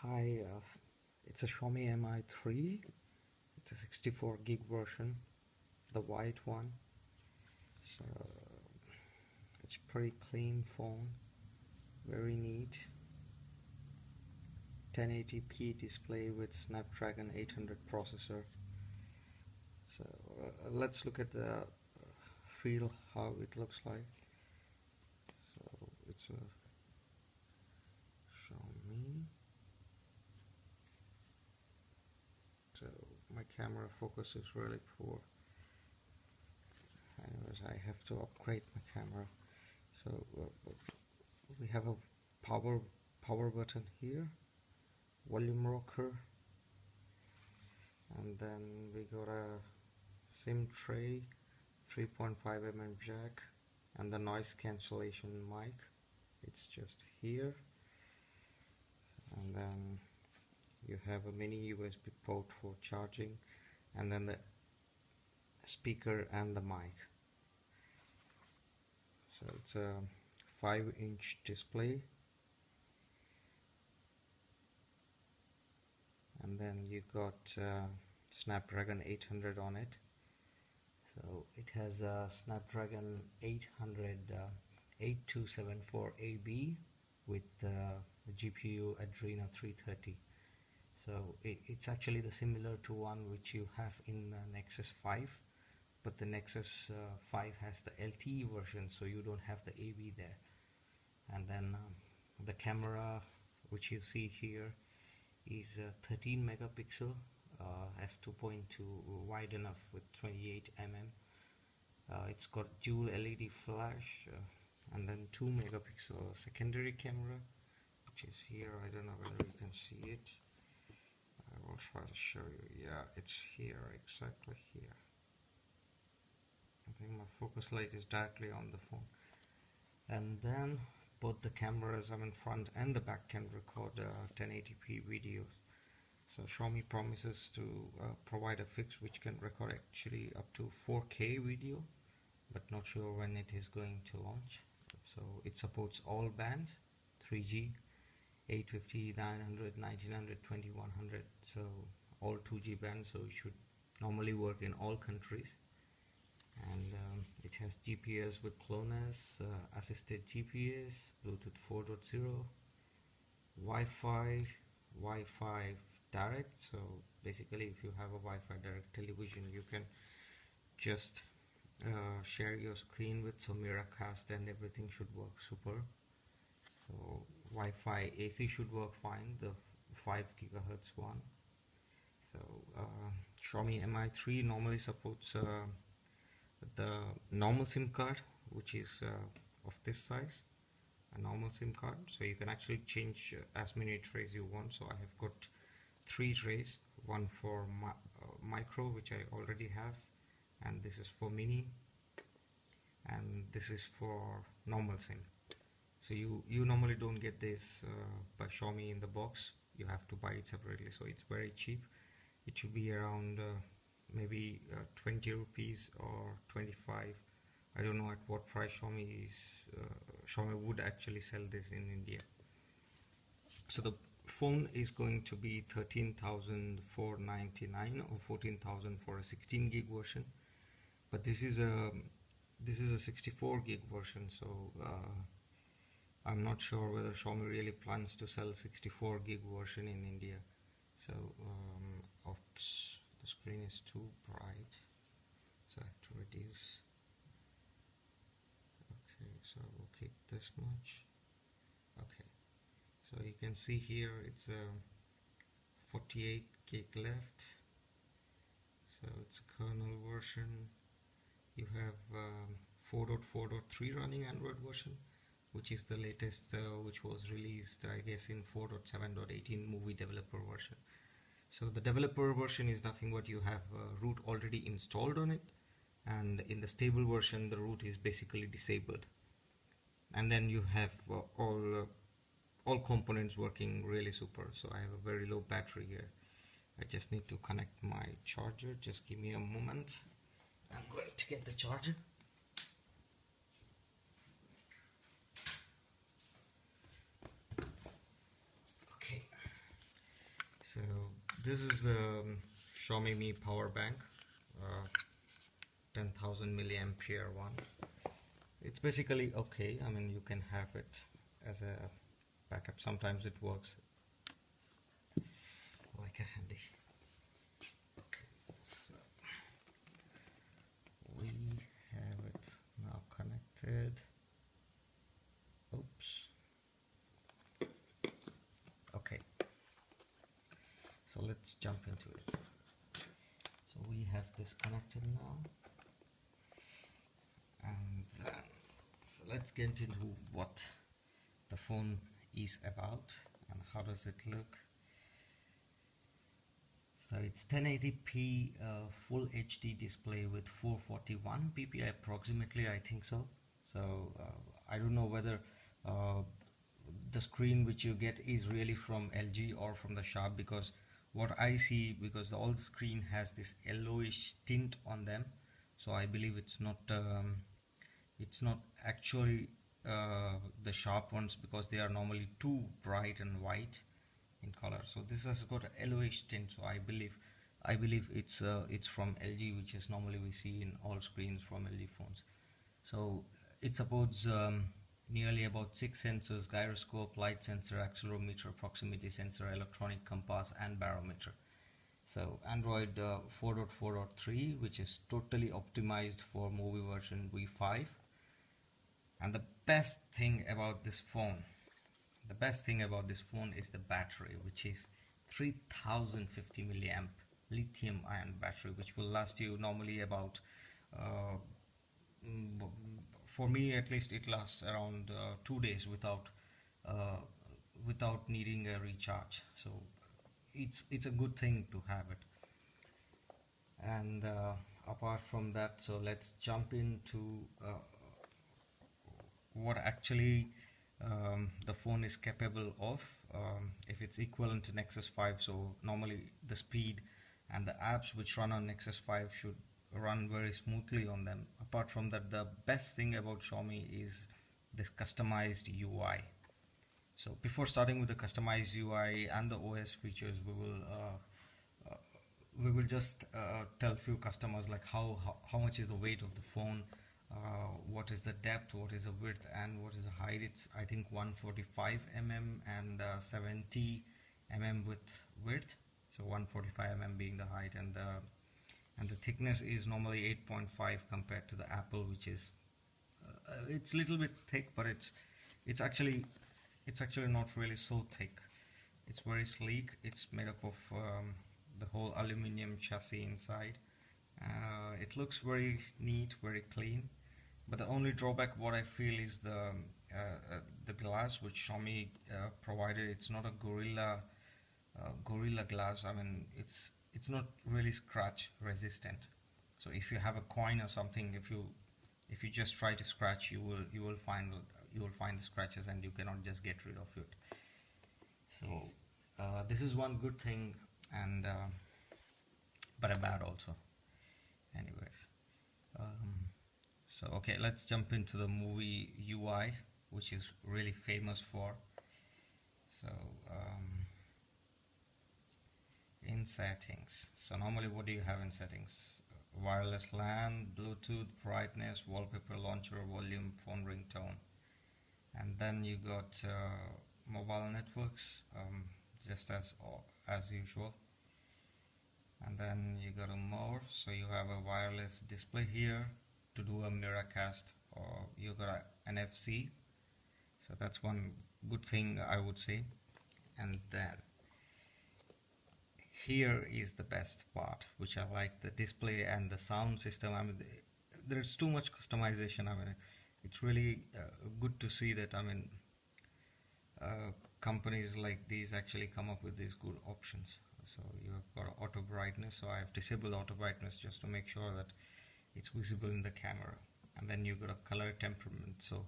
Hi, it's a Xiaomi Mi3. It's a 64 gig version, the white one. So it's a pretty clean phone, very neat. 1080p display with Snapdragon 800 processor. So let's look at the feel, how it looks like. So it's a Xiaomi. So my camera focus is really poor. Anyways, I have to upgrade my camera. So we have a power button here, volume rocker, and then we got a SIM tray, 3.5 mm jack, and the noise cancellation mic. It's just here, and then you have a mini USB port for charging, and then the speaker and the mic. So it's a 5-inch display, and then you got Snapdragon 800 on it. So it has a Snapdragon 800 8274AB with GPU Adreno 330. So it's actually the similar to one which you have in Nexus 5, but the Nexus 5 has the LTE version, so you don't have the AB there. And then the camera which you see here is 13 megapixel, f2.2 wide enough with 28 mm. It's got dual LED flash, and then 2 megapixel secondary camera, which is here. I don't know whether you can see it. I will try to show you. Yeah, it's here, exactly here. I think my focus light is directly on the phone. And then both the cameras, front and the back, can record 1080p videos. So Xiaomi promises to provide a fix which can record actually up to 4K video, but not sure when it is going to launch. So it supports all bands, 3G, 850, 900, 1900, 2100, so all 2G bands, so it should normally work in all countries. And it has GPS with GLONASS, assisted GPS, Bluetooth 4.0, Wi-Fi direct. So basically, if you have a Wi-Fi direct television, you can just share your screen with some Miracast and everything should work super. So Wi-Fi AC should work fine, the 5 gigahertz one. So Xiaomi Mi3 normally supports the normal SIM card, which is of this size, a normal SIM card. So you can actually change as many trays you want. So I have got 3 trays, one for micro, which I already have, and this is for mini, and this is for normal SIM. So you normally don't get this by Xiaomi in the box. You have to buy it separately, so it's very cheap. It should be around maybe 20 rupees or 25. I don't know at what price Xiaomi would actually sell this in India. So the phone is going to be 13,499 or 14,000 for a 16 gig version, but this is a 64 gig version. So I'm not sure whether Xiaomi really plans to sell 64 gig version in India. So oops, the screen is too bright, so I have to reduce. Okay, so we'll keep this much. Okay, so you can see here it's a 48 gig left. So it's a kernel version. You have 4.4.3 running Android version, which is the latest, which was released I guess in 4.7.18 movie developer version. So the developer version is nothing but you have root already installed on it, and in the stable version the root is basically disabled, and then you have all components working really super. So I have a very low battery here. I just need to connect my charger. Just give me a moment. I'm going to get the charger. Okay, So this is the Xiaomi Mi power bank, 10,000 milliampere one. It's basically okay. I mean, you can have it as a backup. Sometimes it works like a handy. Okay, so we have it now connected. Oops. Okay, so let's jump into it. So we have this connected now, and then so let's get into what the phone is about and how does it look. So it's 1080p full HD display with 441 ppi approximately, I think so. So I don't know whether uh, the screen which you get is really from LG or from the shop, because what I see, because the old screen has this yellowish tint on them, so I believe it's not actually the sharp ones, because they are normally too bright and white in color. So this has got a yellowish tint, so I believe it's from LG, which is normally we see in all screens from LG phones. So it supports nearly about 6 sensors: gyroscope, light sensor, accelerometer, proximity sensor, electronic compass, and barometer. So Android 4.4.3, which is totally optimized for movie version V5. And the best thing about this phone is the battery, which is 3050 milliamp lithium ion battery, which will last you normally about uh, for me at least it lasts around 2 days uh, without needing a recharge. So it's a good thing to have it. And apart from that, so let's jump into what actually the phone is capable of. If it's equivalent to Nexus 5, so normally the speed and the apps which run on Nexus 5 should run very smoothly on them. Apart from that, the best thing about Xiaomi is this customized UI. So before starting with the customized UI and the OS features, we will just tell few customers like how much is the weight of the phone, what is the depth, what is the width, and what is the height. It's I think 145 mm and 70 mm with width. So 145 mm being the height, and the thickness is normally 8.5 compared to the Apple, which is it's a little bit thick, but it's actually not really so thick. It's very sleek. It's made up of the whole aluminum chassis inside. It looks very neat, very clean. But the only drawback, what I feel, is the glass which Xiaomi provided. It's not a gorilla glass. I mean, it's not really scratch resistant. So if you have a coin or something, if you just try to scratch, you will find the scratches, and you cannot just get rid of it. So this is one good thing, and but a bad also. Anyways, um, so okay, let's jump into the movie UI, which is really famous for. So in settings, so normally what do you have in settings? Wireless LAN, Bluetooth, brightness, wallpaper launcher, volume, phone ringtone, and then you got mobile networks, just as usual. And then you got a more, so you have a wireless display here to do a mirrorcast, or you got a NFC. So that's one good thing, I would say. And then here is the best part, which I like: the display and the sound system. I mean, there's too much customization. I mean, it's really good to see that. I mean, companies like these actually come up with these good options. So you have got auto brightness, so I have disabled auto brightness just to make sure that it's visible in the camera. And then you got a color temperament, so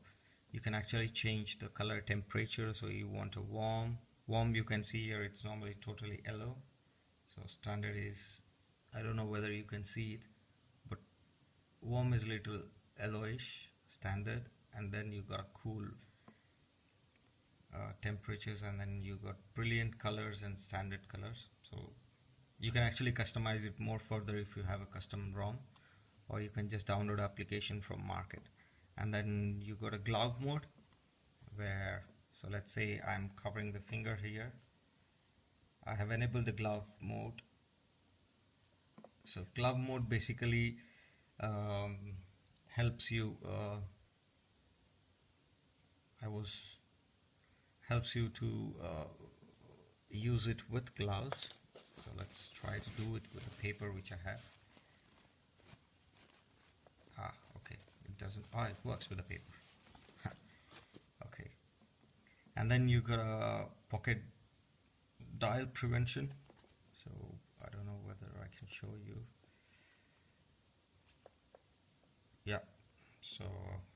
you can actually change the color temperature. So you want a warm, you can see here it's normally totally yellow. So standard is, I don't know whether you can see it, but warm is little yellowish standard. And then you got a cool, temperatures, and then you got brilliant colors and standard colors. So you can actually customize it more further if you have a custom ROM, or you can just download application from market. And then you got a glove mode where, so let's say I'm covering the finger here. I have enabled the glove mode. So glove mode basically helps you helps you to use it with gloves. So let's try to do it with the paper which I have. Okay, it doesn't. It works with the paper. Okay, and then you got a pocket dial prevention. So I don't know whether I can show you. Yeah, so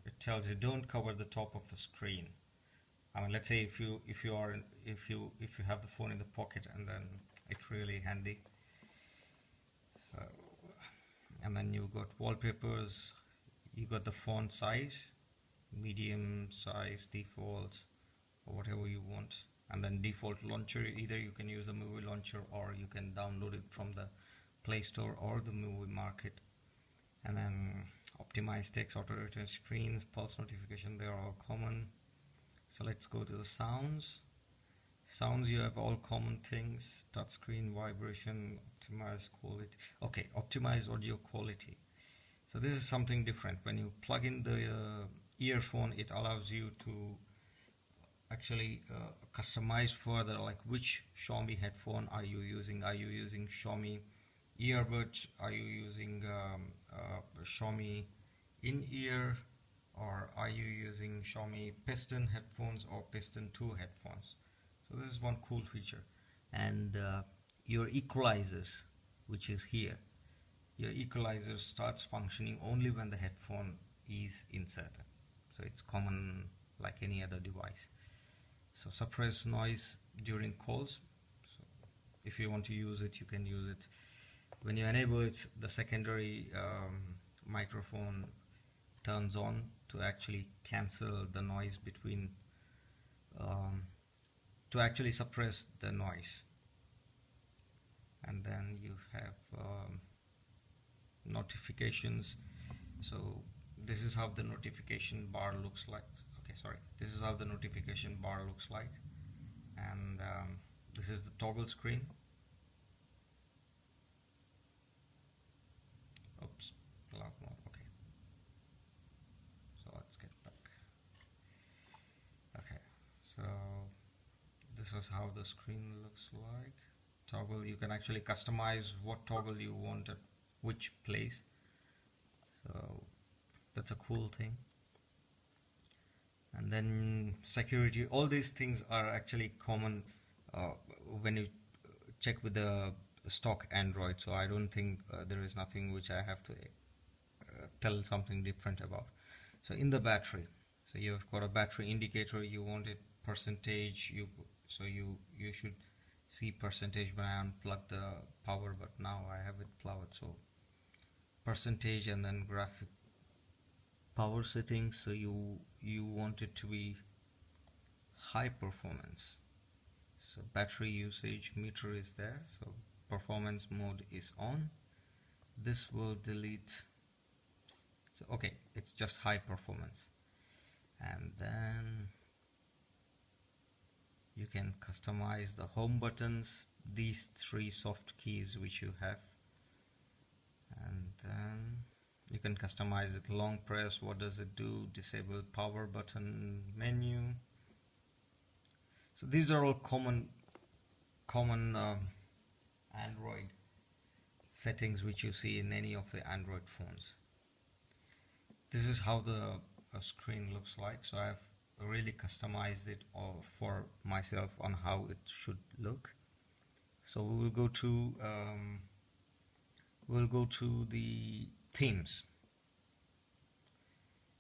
it tells you don't cover the top of the screen. I mean, let's say if you have the phone in the pocket, and then it's really handy. So, and then you got wallpapers, you got the font size, medium size, default, or whatever you want, and then default launcher. Either you can use a movie launcher, or you can download it from the Play Store or the movie market. And then optimize text, auto return screens, pulse notification, they are all common. So let's go to the sounds. Sounds, you have all common things: touchscreen, vibration, optimize quality. Okay, optimize audio quality. So this is something different. When you plug in the earphone, it allows you to actually customize further, like which Xiaomi headphone are you using. Are you using Xiaomi earbuds? Are you using Xiaomi in-ear, or are you using Xiaomi Piston headphones or Piston 2 headphones? So this is one cool feature. And your equalizers, which is here, your equalizer starts functioning only when the headphone is inserted. So it's common like any other device. So suppress noise during calls. So if you want to use it, you can use it. When you enable it, the secondary microphone turns on to actually cancel the noise between, to actually suppress the noise. And then you have notifications. So this is how the notification bar looks like. Okay, sorry, this is how the notification bar looks like. And this is the toggle screen. Oops, glove mode. Okay, so let's get back. Okay, so this is how the screen looks like. Toggle, you can actually customize what toggle you want at which place. So that's a cool thing. And then security, all these things are actually common when you check with the stock Android. So I don't think there is nothing which I have to tell something different about. So in the battery, so you've got a battery indicator. You want it percentage. You should see percentage when I unplug the power, but now I have it plugged. So percentage, and then graphic power settings. So you want it to be high performance. So battery usage meter is there. So performance mode is on. This will delete. So okay, it's just high performance. And then you can customize the home buttons, these three soft keys which you have. And then you can customize it. Long press, what does it do? Disable power button menu. So these are all common Android settings which you see in any of the Android phones. This is how the screen looks like. So I've really customized it for myself on how it should look. So we will go to the themes,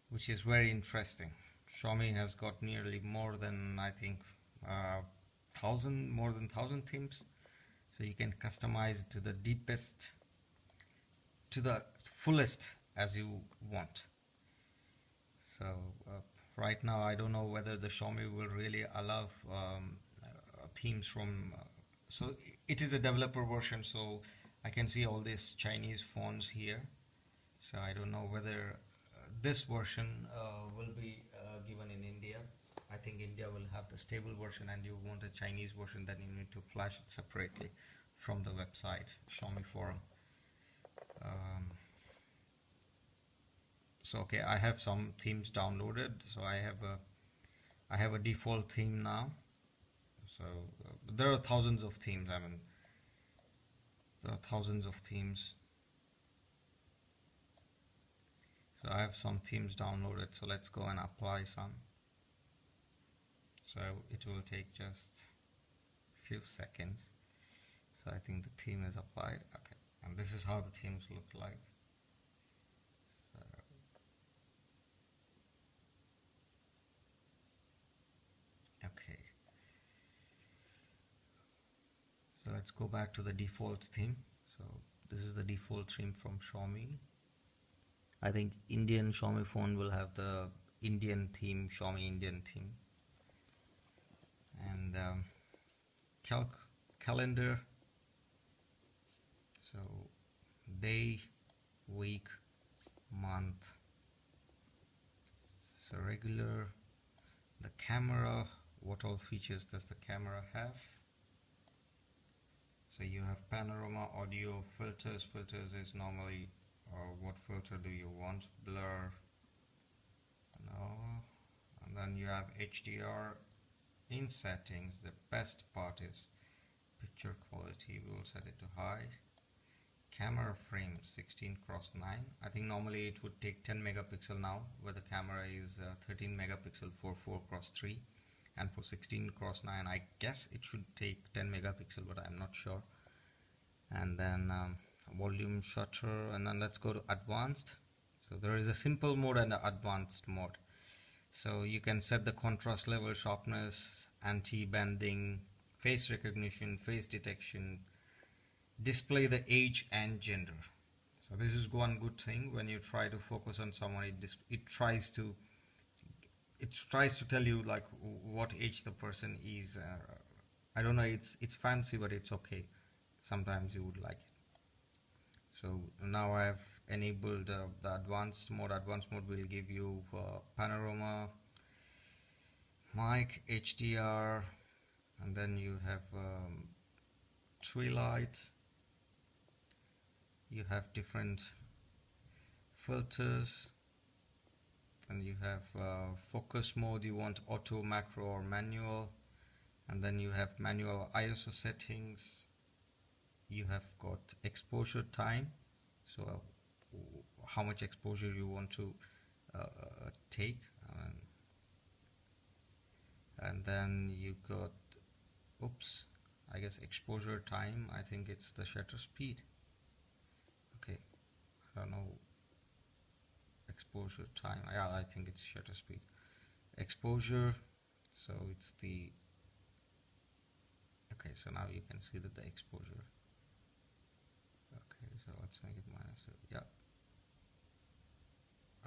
which is very interesting. Xiaomi has got nearly more than, I think, more than 1,000 themes. So you can customize to the deepest, to the fullest as you want. So right now I don't know whether the Xiaomi will really allow themes from so it is a developer version, so I can see all these Chinese phones here. So I don't know whether this version will be given in India. I think India will have the stable version, and you want a Chinese version, then you need to flash it separately from the website Xiaomi forum. um, so okay, I have some themes downloaded. So I have a default theme now. So there are thousands of themes. I mean, there are thousands of themes. So I have some themes downloaded. So let's go and apply some. So it will take just a few seconds. So I think the theme is applied. Okay, and this is how the themes look like. So, okay. So let's go back to the default theme. So this is the default theme from Xiaomi. I think Indian Xiaomi phone will have the Indian theme, Xiaomi Indian theme. And calendar. So day, week, month. So regular. The camera, what all features does the camera have? So you have panorama, audio, filters. Filters is normally what filter do you want? Blur, no. And then you have HDR. In settings, the best part is picture quality. We will set it to high. Camera frame 16x9. I think normally it would take 10 megapixel now, where the camera is 13 megapixel for 4x3, and for 16x9 I guess it should take 10 megapixel, but I'm not sure. And then volume shutter, and then let's go to advanced. So there is a simple mode and an advanced mode. So you can set the contrast level, sharpness, anti-banding, face recognition, face detection, display the age and gender. So this is one good thing. When you try to focus on someone, it tries to tell you like what age the person is. I don't know, it's fancy, but it's okay. Sometimes you would like it. So now I have enabled the advanced mode. Advanced mode will give you panorama, mic, HDR, and then you have tree light. You have different filters, and you have focus mode. You want auto, macro, or manual, and then you have manual ISO settings. You have got exposure time, so how much exposure you want to take, and then you got oops, I guess exposure time, I think it's the shutter speed. Okay, I don't know, exposure time, yeah, I think it's shutter speed. Exposure, so it's the okay, so now you can see that the exposure. Okay, so let's make it -2. Yeah.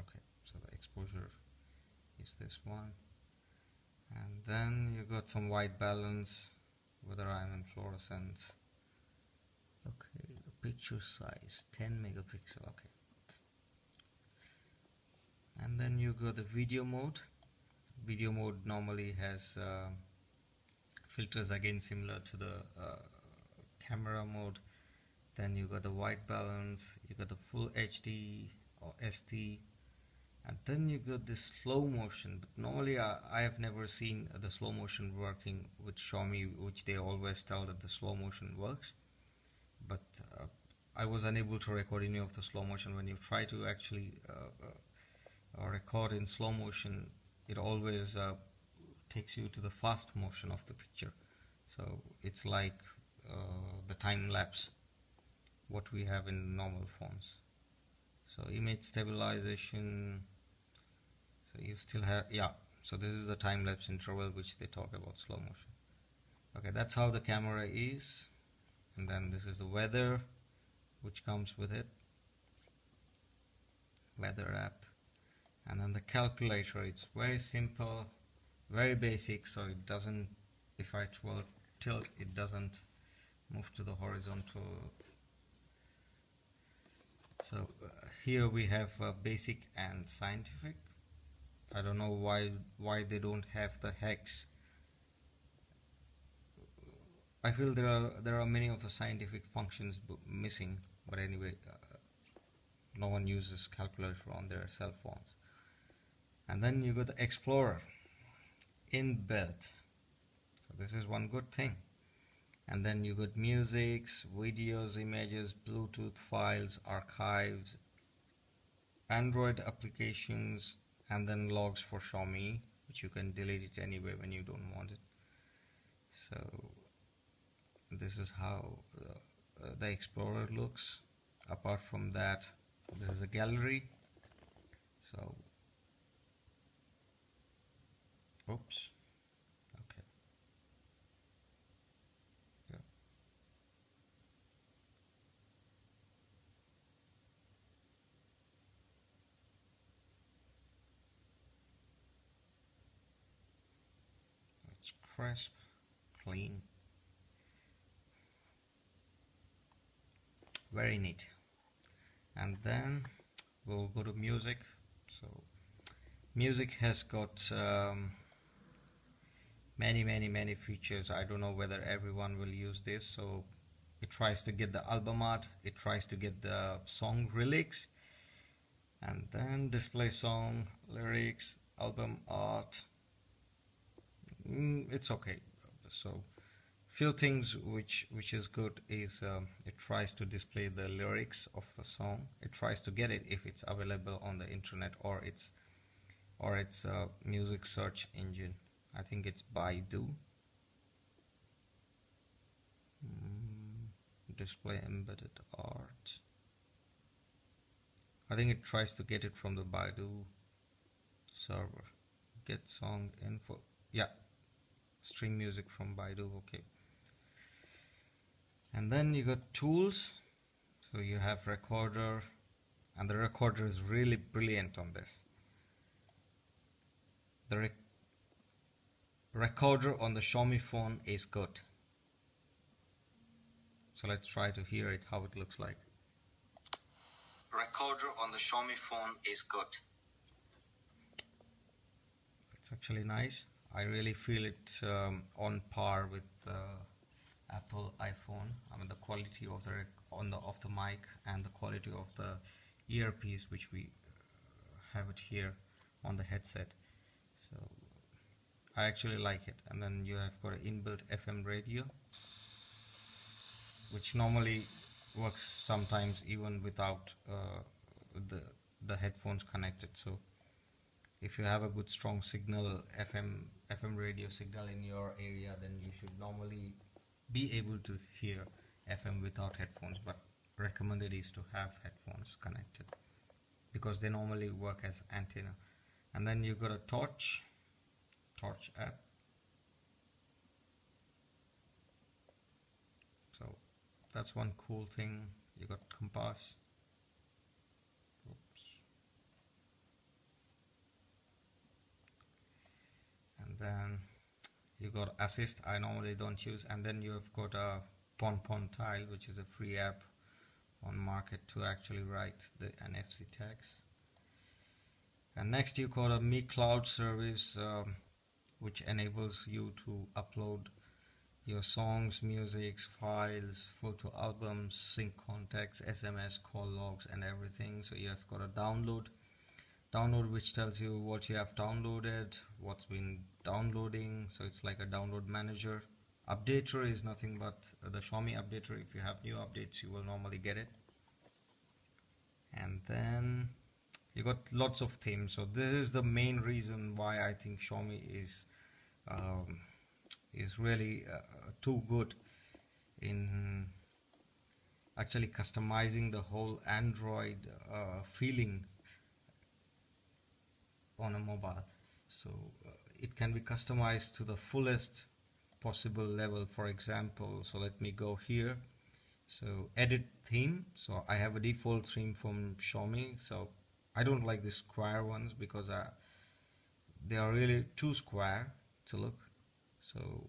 Okay, so the exposure is this one. And then you got some white balance, whether I'm in fluorescence. Okay, the picture size 10 megapixel. Okay. And then you got the video mode. Video mode normally has filters, again similar to the camera mode. Then you got the white balance, you got the full HD or SD, and then you got this slow motion. But normally I have never seen the slow motion working with Xiaomi, which they always tell that the slow motion works. But I was unable to record any of the slow motion. When you try to actually record in slow motion, it always takes you to the fast motion of the picture. So it's like the time lapse what we have in normal phones. So image stabilization, so you still have, yeah, so this is the time lapse interval which they talk about slow motion. Okay, that's how the camera is. And then this is the weather which comes with it, weather app. And then the calculator, it's very simple, very basic, so it doesn't, if I tilt, it doesn't move to the horizontal. So here we have basic and scientific. I don't know why they don't have the hex. I feel there are many of the scientific functions missing, but anyway, no one uses calculator on their cell phones. And then you got the Explorer inbuilt, so this is one good thing. And then you got musics, videos, images, Bluetooth files, archives, Android applications, and then logs for Xiaomi, which you can delete it anyway when you don't want it. So this is how the Explorer looks. Apart from that, this is a gallery. So oops, okay, yeah, it's crisp, clean, very neat. And then we'll go to music. So music has got many features. I don't know whether everyone will use this. So it tries to get the album art, it tries to get the song lyrics, and then display song lyrics, album art. It's okay. So few things which is good is it tries to display the lyrics of the song. It tries to get it if it's available on the internet, or it's a music search engine. I think it's Baidu. Display embedded art. I think it tries to get it from the Baidu server. Get song info. Yeah, stream music from Baidu. Okay. And then you got tools. So you have recorder, and the recorder is really brilliant on this. The recorder on the Xiaomi phone is good. So let's try to hear it, how it looks like. Recorder on the Xiaomi phone is good. It's actually nice. I really feel it on par with Apple iPhone. I mean, the quality of the mic and the quality of the earpiece, which we have it here on the headset. So I actually like it. And then you have got an inbuilt FM radio, which normally works sometimes even without the headphones connected. So if you have a good strong signal, FM radio signal in your area, then you should normally be able to hear FM without headphones, but recommended is to have headphones connected because they normally work as antenna. And then you got a torch app. So that's one cool thing. You got compass. Oops. And then you got assist. I normally don't use. And then you have got a Pon Tile, which is a free app on market to actually write the NFC tags. And next you got a Mi Cloud service, which enables you to upload your songs, musics, files, photo albums, sync contacts, SMS, call logs, and everything. So you have got a download which tells you what you have downloaded, what's been downloading. So it's like a download manager. Updater is nothing but the Xiaomi updater. If you have new updates, you will normally get it. And then you got lots of themes. So this is the main reason why I think Xiaomi is really too good in actually customizing the whole Android feeling on a mobile. So it can be customized to the fullest possible level. For example, so let me go here. So edit theme. So I have a default theme from Xiaomi. So I don't like the square ones because they are really too square to look. So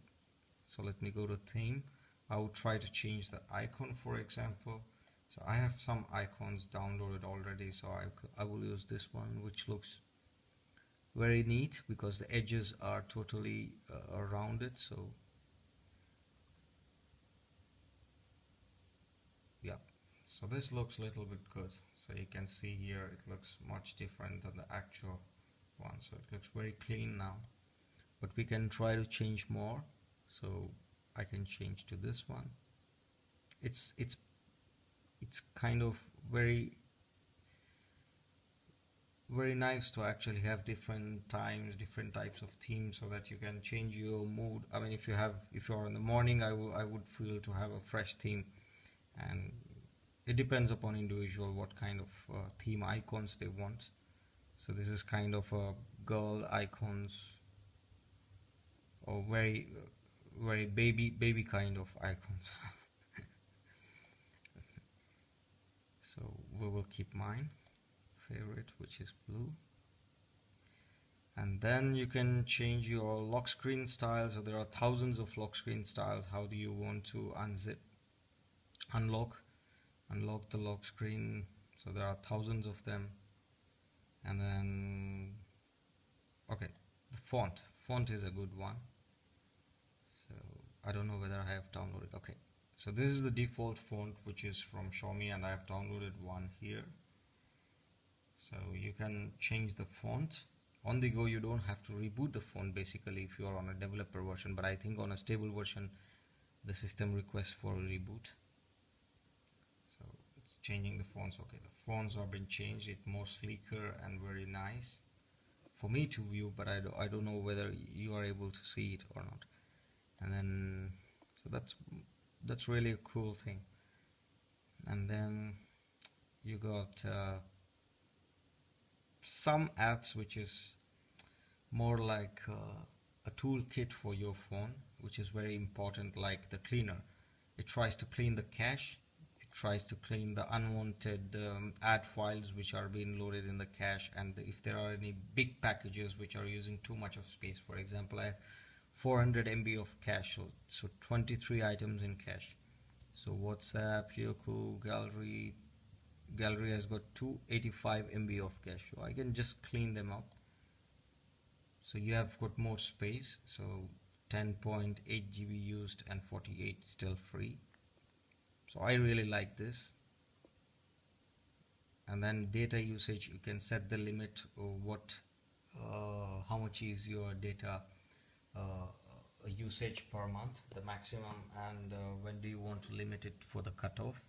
let me go to theme. I will try to change the icon, for example. So I have some icons downloaded already, so I will use this one, which looks very neat because the edges are totally rounded. So yeah, so this looks a little bit good. So you can see here it looks much different than the actual one, so it looks very clean now, but we can try to change more. So I can change to this one. It's kind of very very nice to actually have different times, different types of themes, so that you can change your mood. I mean, if you're in the morning, I would feel to have a fresh theme, and it depends upon individual what kind of theme icons they want. So this is kind of a girl icons, or very baby kind of icons. So we will keep mine favorite, which is blue. And then you can change your lock screen style. So there are thousands of lock screen styles. How do you want to unlock the lock screen? So there are thousands of them. And then okay, the font is a good one. So I don't know whether I have downloaded. Okay, so this is the default font, which is from Xiaomi, and I have downloaded one here. So you can change the font on the go. You don't have to reboot the phone basically if you are on a developer version, but I think on a stable version the system requests for a reboot. So it's changing the fonts. Okay, the fonts have been changed. It's more sleeker and very nice for me to view, but I don't know whether you are able to see it or not. And then so that's really a cool thing. And then you got some apps which is more like a toolkit for your phone, which is very important, like the cleaner. It tries to clean the cache, it tries to clean the unwanted add files which are being loaded in the cache, and if there are any big packages which are using too much of space. For example, I have 400 MB of cache, so 23 items in cache. So WhatsApp, Yoku, gallery has got 285 MB of cache, so I can just clean them up. So you have got more space, so 10.8 GB used and 48 still free. So I really like this. And then data usage, you can set the limit of how much is your data usage per month, the maximum, and when do you want to limit it for the cutoff.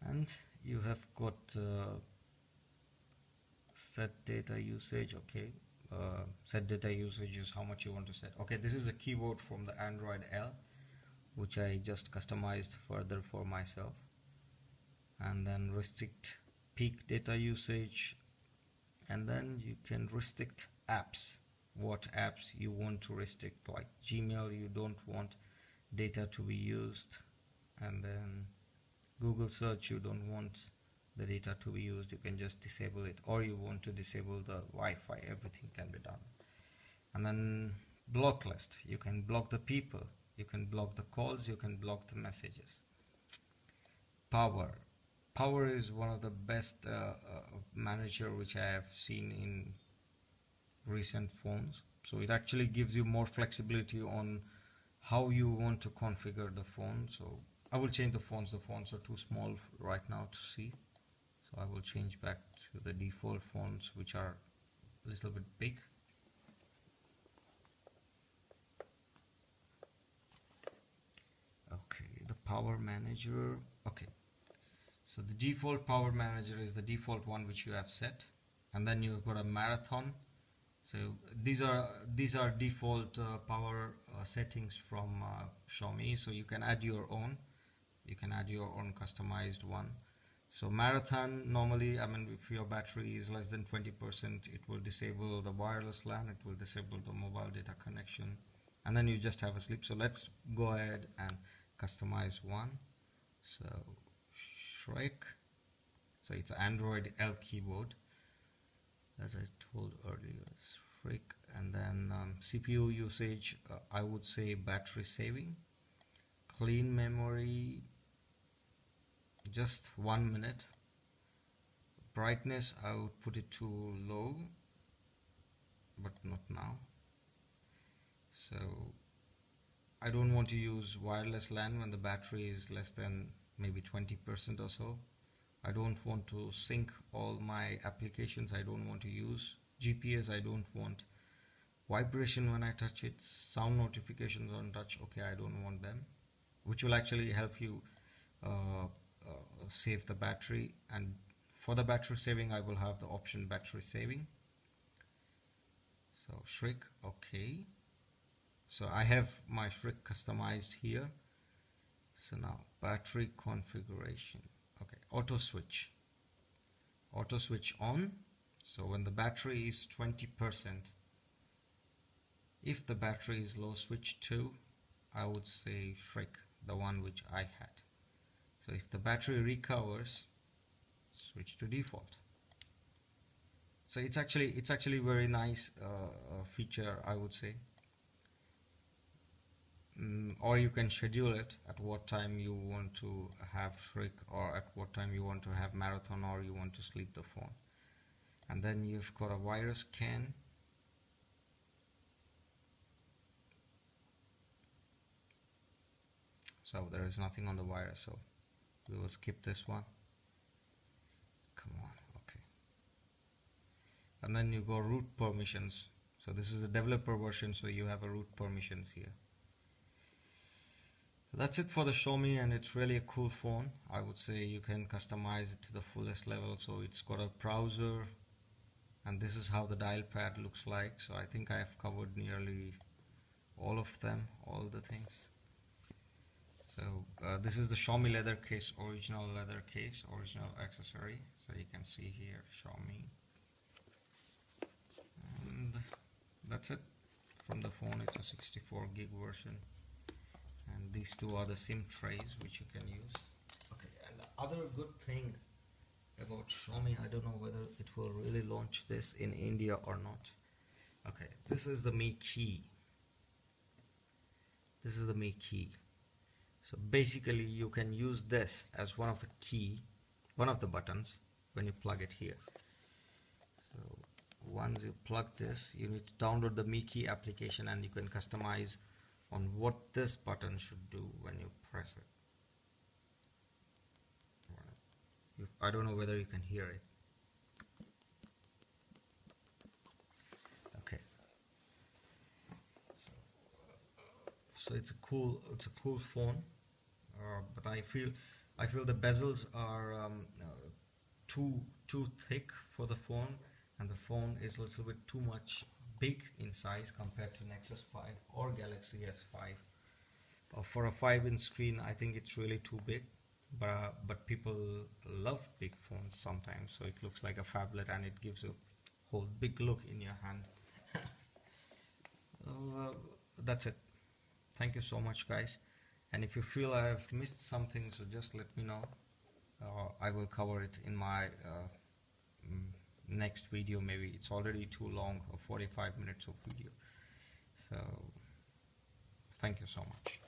And you have got set data usage. Okay, set data usage is how much you want to set. Okay, this is a keyboard from the Android L, which I just customized further for myself. And then restrict peak data usage, and then you can restrict apps, what apps you want to restrict, like Gmail you don't want data to be used, and then Google search you don't want the data to be used, you can just disable it, or you want to disable the Wi-Fi, everything can be done. And then block list, you can block the people, you can block the calls, you can block the messages. Power is one of the best manager which I have seen in recent phones. So it actually gives you more flexibility on how you want to configure the phone. So I will change the fonts are too small right now to see, so I will change back to the default fonts, which are a little bit big. Okay, the power manager. Okay, so the default power manager is the default one which you have set, and then you've got a marathon. So these are default power settings from Xiaomi, so you can add your own. You can add your own customized one. So marathon, normally, I mean, if your battery is less than 20%, it will disable the wireless LAN, it will disable the mobile data connection, and then you just have a sleep. So let's go ahead and customize one. So Shrek, so it's Android L keyboard. as I told earlier, Frick. And then CPU usage, I would say battery saving. Clean memory, just 1 minute. Brightness, I would put it to low, but not now. So I don't want to use wireless LAN when the battery is less than maybe 20% or so. I don't want to sync all my applications. I don't want to use GPS. I don't want vibration when I touch it, sound notifications on touch. Okay, I don't want them, which will actually help you uh, save the battery. And for the battery saving, I will have the option battery saving. So Shriek, okay. So I have my Shriek customized here. So now battery configuration. Okay, auto switch on. So when the battery is 20%, if the battery is low, switch to, I would say Shriek, the one which I had. So if the battery recovers, switch to default. So it's actually very nice feature, I would say. Or you can schedule it at what time you want to have Shriek, or at what time you want to have marathon, or you want to sleep the phone. And then you've got a virus scan. So there is nothing on the virus, so we will skip this one. Come on, okay. And then you go root permissions. So this is a developer version, so you have a root permissions here. So that's it for the Xiaomi, and it's really a cool phone. I would say you can customize it to the fullest level. So it's got a browser, and this is how the dial pad looks like. So I think I have covered nearly all of them, all the things. So this is the Xiaomi leather case, original leather case, original accessory. So you can see here Xiaomi, and that's it. From the phone, it's a 64 gig version, and these two are the SIM trays which you can use. Okay, and the other good thing about Xiaomi, I don't know whether it will really launch this in India or not. Okay, this is the Mi key. This is the Mi key. So basically you can use this as one of the key, one of the buttons when you plug it here. So once you plug this, you need to download the Mi key application, and you can customize on what this button should do when you press it. I don't know whether you can hear it. Okay. So it's a cool phone, but I feel the bezels are too thick for the phone, and the phone is a little bit too much big in size compared to Nexus 5 or Galaxy S5. For a 5-inch screen, I think it's really too big, but people love big phones sometimes, so it looks like a phablet and it gives a whole big look in your hand. That's it. Thank you so much, guys, and if you feel I have missed something, so just let me know. I will cover it in my next video. Maybe it's already too long, 45 minutes of video. So thank you so much.